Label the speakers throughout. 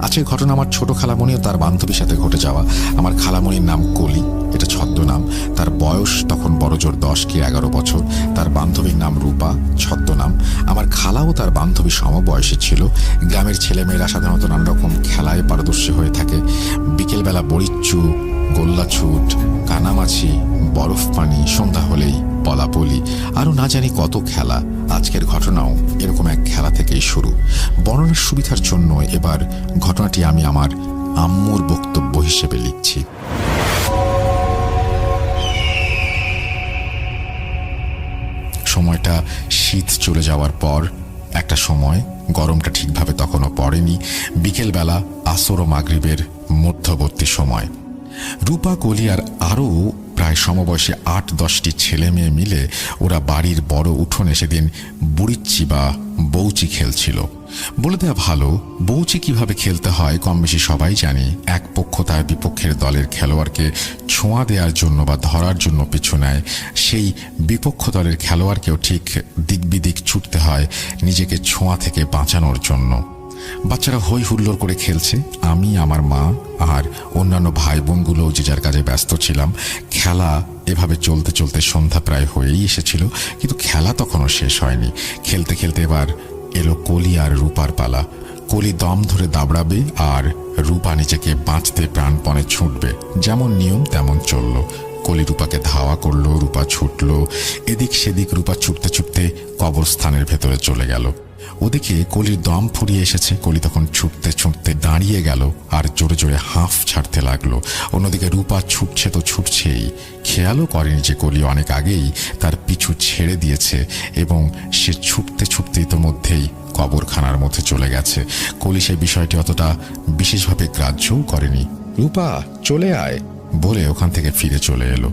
Speaker 1: আজকের ঘটনা আমার ছোট খালামণি ও তার বান্ধবীর সাথে ঘটে যাওয়া। আমার খালামণির নাম কলি, এটা ছদ্মনাম। তার বয়স তখন বড়জোর 10 কি 11 বছর। তার বান্ধবীর নাম রূপা, ছদ্মনাম। আমার খালাও তার বান্ধবী সমবয়সী ছিল। গ্রামের ছেলেমেয়েরা সাধারণত নানা রকম খেলায় পারদর্শী হয়ে থাকে। বিকেলবেলা বড়িচ্চু, গোল্লাছুট, কানামাছি, বরফ পানি, সন্ধ্যা হলেই পলাপলি, আরও না জানি কত খেলা। আজকের ঘটনাও এরকম এক খেলা থেকেই শুরু। বর্ণনার সুবিধার জন্য এবার ঘটনাটি আমি আমার আম্মুর বক্তব্য হিসেবে লিখছি। সময়টা শীত চলে যাওয়ার পর একটা সময়, গরমটা ঠিকভাবে তখনও পড়েনি। বিকেলবেলা আসর ও মাগরিবের মধ্যবর্তী সময়। রূপা, কলি আর আরও প্রায় সমবয়সী 8-10টি ছেলে মেয়ে মিলে ওরা বাড়ির বড় উঠোনে সেদিন বুড়িচ্চি বা বৌচি খেলছিল। বলে দেওয়া ভালো, বৌচি কিভাবে খেলতে হয় কম বেশি সবাই জানি। এক পক্ষ তার বিপক্ষের দলের খেলোয়াড়কে ছোঁয়া দেওয়ার জন্য বা ধরার জন্য পিছু নেয়, সেই বিপক্ষ দলের খেলোয়াড়কেও ঠিক দিক বিদিক ছুটতে হয় নিজেকে ছোঁয়া থেকে বাঁচানোর জন্য। বাচ্চারা হই হুল্লোড় করে খেলছে। আমি, আমার মা আর অন্যান্য ভাই বোনগুলো যে যার কাজে ব্যস্ত ছিলাম। খেলা এভাবে চলতে চলতে সন্ধ্যা প্রায় হয়েই এসেছিল, কিন্তু খেলা তখনও শেষ হয়নি। খেলতে খেলতে এবার এলো কলি আর রূপার পালা। কলি দম ধরে দাবড়াবে আর রূপা নিজেকে বাঁচতে প্রাণপণে ছুটবে। যেমন নিয়ম তেমন চলল। কলি রূপাকে ধাওয়া করলো, রূপা ছুটল এদিক সেদিক। রূপা ছুটতে ছুটতে কবরস্থানের ভেতরে চলে গেল। ওদিকে কলির দম ফুরিয়ে এসেছে। কলি তখন ছুটতে ছুটতে দাঁড়িয়ে গেল আর জোরে জোরে হাঁফ ছাড়তে লাগলো। অন্যদিকে রূপা ছুটছে তো ছুটছেই, খেয়ালও করেনি যে কলি অনেক আগেই তার পিছু ছেড়ে দিয়েছে এবং সে ছুটতে ছুটতে ইতোমধ্যেই কবরখানার মধ্যে চলে গেছে। কলি সেই বিষয়টি অতটা বিশেষভাবে গ্রাহ্যও করেনি। রূপা চলে আয় বলে ওখান থেকে ফিরে চলে এলো।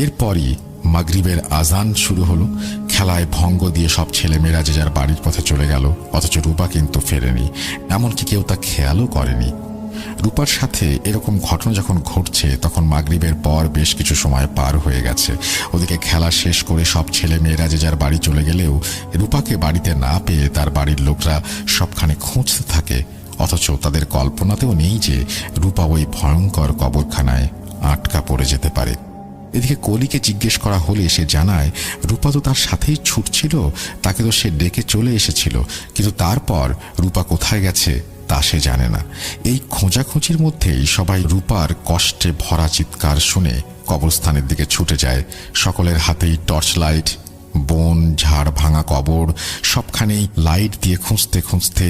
Speaker 1: এরপরই মাগরিবের আজান শুরু হলো। খেলায় ভঙ্গ দিয়ে সব ছেলেমেয়েরা যে যার বাড়ির পথে চলে গেল, অথচ রূপা কিন্তু ফেরেনি। এমনকি কেউ তা খেয়ালও করেনি। রূপার সাথে এরকম ঘটনা যখন ঘটছে তখন মাগরিবের পর বেশ কিছু সময় পার হয়ে গেছে। ওদিকে খেলা শেষ করে সব ছেলেমেয়েরা যে যার বাড়ি চলে গেলেও রূপাকে বাড়িতে না পেয়ে তার বাড়ির লোকরা সবখানে খুঁজতে থাকে। অথচ তাদের কল্পনাতেও নেই যে রূপা ওই ভয়ঙ্কর কবরখানায় আটকা পড়ে যেতে পারে। এদিকে কলিকে জিজ্ঞেস করা হলে সে জানায় রূপা তো তার সাথেই ছুটছিল, তাকে তো সে ডেকে চলে এসেছিল, কিন্তু তারপর রূপা কোথায় গেছে তা সে জানে না। এই খোঁজাখুঁজির মধ্যেই সবাই রূপার কষ্টে ভরা চিৎকার শুনে কবরস্থানের দিকে ছুটে যায়। সকলের হাতেই টর্চ লাইট, বন ঝাড় ভাঙা কবর, সবখানেই লাইট দিয়ে খুঁজতে খুঁজতে